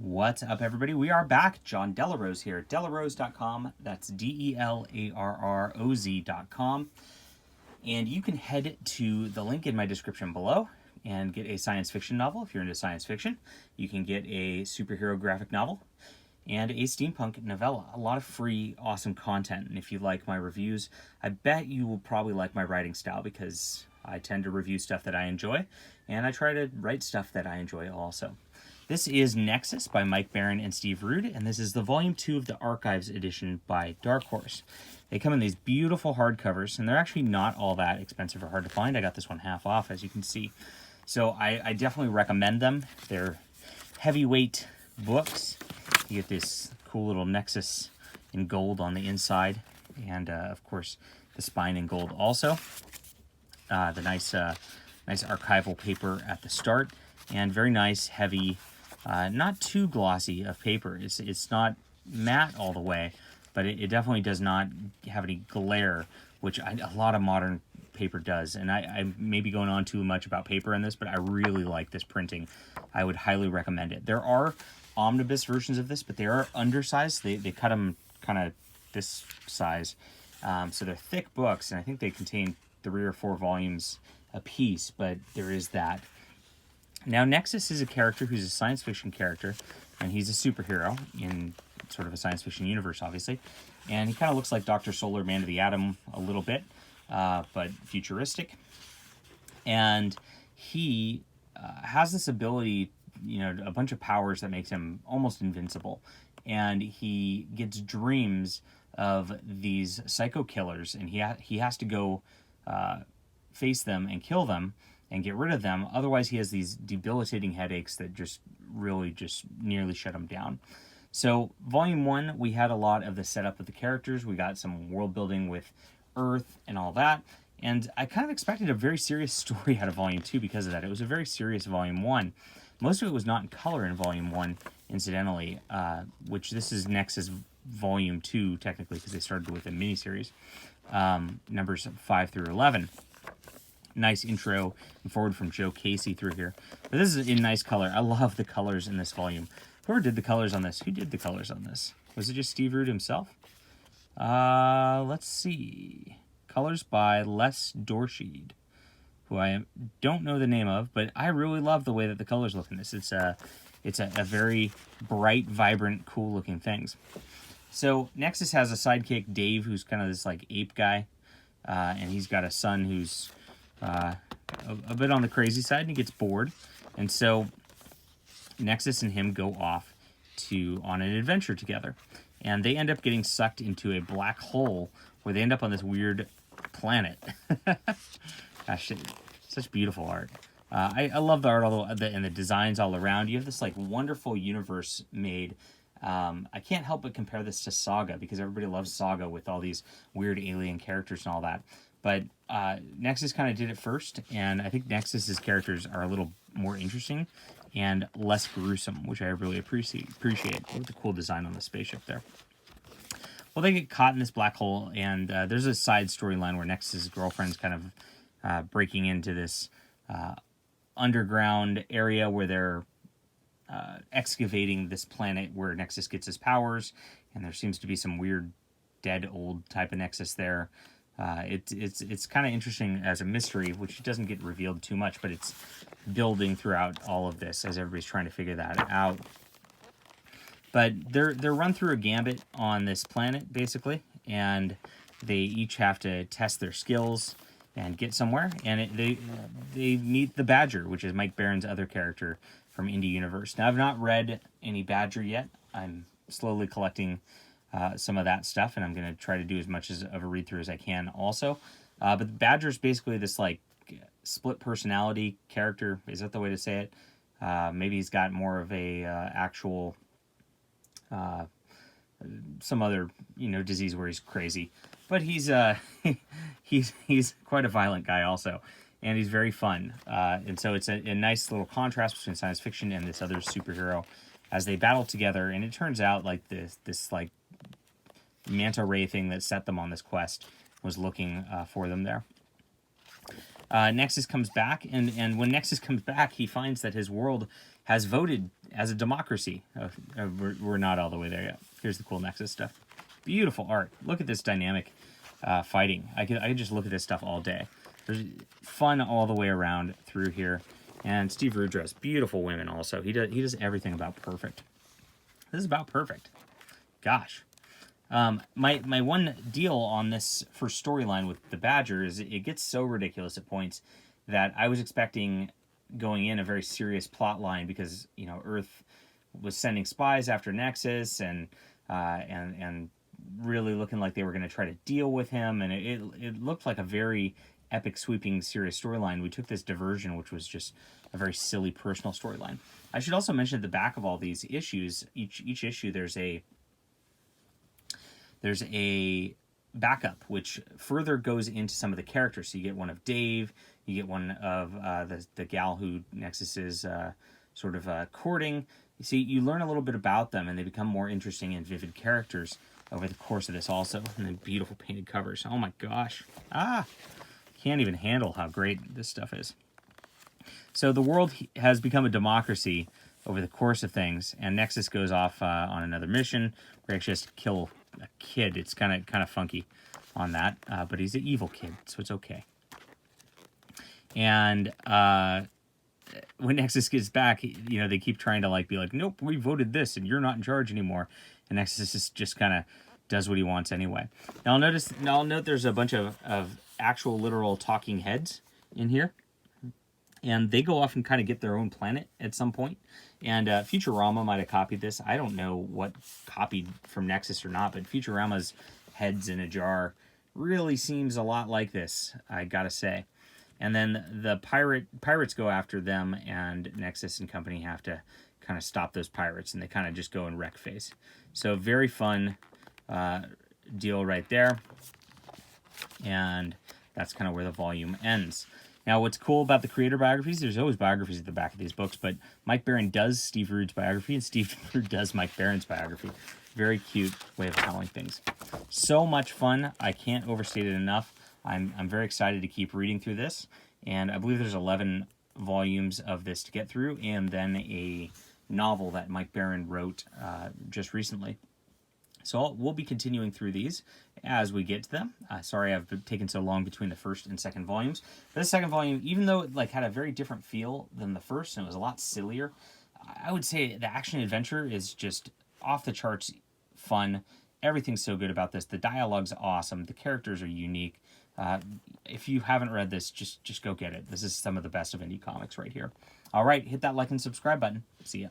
What's up, everybody? We are back. John Delarose here. Delarose.com. That's DELARROZ.com. And you can head to the link in my description below and get a science fiction novel if you're into science fiction. You can get a superhero graphic novel and a steampunk novella. A lot of free, awesome content. And if you like my reviews, I bet you will probably like my writing style because I tend to review stuff that I enjoy, and I try to write stuff that I enjoy also. This is Nexus by Mike Baron and Steve Rude, and this is the Volume 2 of the Archives edition by Dark Horse. They come in these beautiful hardcovers, and they're actually not all that expensive or hard to find. I got this one half off, as you can see. So I definitely recommend them. They're heavyweight books. You get this cool little Nexus in gold on the inside, and of course the spine in gold also. The nice archival paper at the start, and very nice, heavy, not too glossy of paper. It's not matte all the way, but it definitely does not have any glare, which a lot of modern paper does. And I may be going on too much about paper in this, but I really like this printing. I would highly recommend it. There are omnibus versions of this, but they are undersized. They cut them kind of this size. So they're thick books, and I think they contain 3 or 4 volumes a piece, but there is that. Now, Nexus is a character who's a science fiction character, and he's a superhero in sort of a science fiction universe, obviously. And he kind of looks like Dr. Solar, Man of the Atom, a little bit, but futuristic. And he has this ability, a bunch of powers that makes him almost invincible. And he gets dreams of these psycho killers, and he has to go face them and kill them and get rid of them. Otherwise, he has these debilitating headaches that just nearly shut him down. So, Volume 1, we had a lot of the setup of the characters. We got some world building with Earth and all that. And I kind of expected a very serious story out of Volume 2 because of that. It was a very serious Volume 1. Most of it was not in color in Volume 1, incidentally, which this is Nexus Volume 2, technically, because they started with a miniseries, numbers 5 through 11. Nice intro and forward from Joe Casey through here. But this is in nice color. I love the colors in this volume. Whoever did the colors on this? Who did the colors on this? Was it just Steve Rude himself? Let's see. Colors by Les Dorsheed, who I don't know the name of, but I really love the way that the colors look in this. It's a very bright, vibrant, cool-looking things. So Nexus has a sidekick, Dave, who's kind of this like ape guy, and he's got a son who's a bit on the crazy side, and he gets bored. And so Nexus and him go off on an adventure together. And they end up getting sucked into a black hole where they end up on this weird planet. Gosh, such beautiful art. I love the art and the designs all around. You have this like wonderful universe made. I can't help but compare this to Saga because everybody loves Saga with all these weird alien characters and all that. But Nexus kind of did it first, and I think Nexus's characters are a little more interesting and less gruesome, which I really appreciate. Look at the cool design on the spaceship there. Well, they get caught in this black hole, and there's a side storyline where Nexus's girlfriend's kind of breaking into this underground area where they're excavating this planet where Nexus gets his powers, and there seems to be some weird dead old type of Nexus there. It's kind of interesting as a mystery, which doesn't get revealed too much, but it's building throughout all of this as everybody's trying to figure that out. But they're run through a gambit on this planet, basically, and they each have to test their skills and get somewhere. And they meet the Badger, which is Mike Baron's other character from Indie Universe. Now, I've not read any Badger yet. I'm slowly collecting some of that stuff, and I'm going to try to do as much of a read-through as I can also. But the Badger is basically this, like, split personality character. Is that the way to say it? Maybe he's got more of a actual... some other, disease where he's crazy. But he's he's quite a violent guy also. And he's very fun. And so it's a nice little contrast between science fiction and this other superhero as they battle together. And it turns out like this like manta ray thing that set them on this quest was looking for them there. Nexus comes back, and when Nexus comes back, he finds that his world has voted as a democracy. We're not all the way there yet. Here's the cool Nexus stuff. Beautiful art. Look at this dynamic fighting. I could just look at this stuff all day. There's fun all the way around through here. And Steve Rudras, beautiful women also. He does everything about perfect. This is about perfect. Gosh. My one deal on this first storyline with the Badger is it gets so ridiculous at points that I was expecting going in a very serious plot line because, you know, Earth was sending spies after Nexus and really looking like they were going to try to deal with him, and it looked like a very epic, sweeping, serious storyline. We took this diversion, which was just a very silly personal storyline. I should also mention at the back of all these issues, each issue, there's a backup which further goes into some of the characters. So you get one of Dave, you get one of the gal who Nexus is sort of courting. You see, you learn a little bit about them, and they become more interesting and vivid characters over the course of this also. And then beautiful painted covers. Oh my gosh. Can't even handle how great this stuff is. So the world has become a democracy over the course of things, and Nexus goes off on another mission where he actually has to kill a kid. It's kind of funky on that, but he's an evil kid, so it's okay. And when Nexus gets back, you know, they keep trying to be like, nope, we voted this, and you're not in charge anymore. And Nexus just kind of does what he wants anyway. Now I'll note there's a bunch of actual literal talking heads in here. And they go off and kind of get their own planet at some point. And Futurama might have copied this. I don't know what copied from Nexus or not, but Futurama's heads in a jar really seems a lot like this, I gotta say. And then the pirates go after them, and Nexus and company have to kind of stop those pirates, and they kind of just go in wreck phase. So very fun deal right there. And that's kind of where the volume ends. Now, what's cool about the creator biographies, there's always biographies at the back of these books, but Mike Baron does Steve Rude's biography, and Steve Rude does Mike Baron's biography. Very cute way of telling things. So much fun. I can't overstate it enough. I'm very excited to keep reading through this, and I believe there's 11 volumes of this to get through, and then a novel that Mike Baron wrote just recently. So we'll be continuing through these as we get to them. Sorry I've taken so long between the first and second volumes. But the second volume, even though it had a very different feel than the first, and it was a lot sillier, I would say the action-adventure is just off the charts fun. Everything's so good about this. The dialogue's awesome. The characters are unique. If you haven't read this, just go get it. This is some of the best of indie comics right here. All right, hit that like and subscribe button. See ya.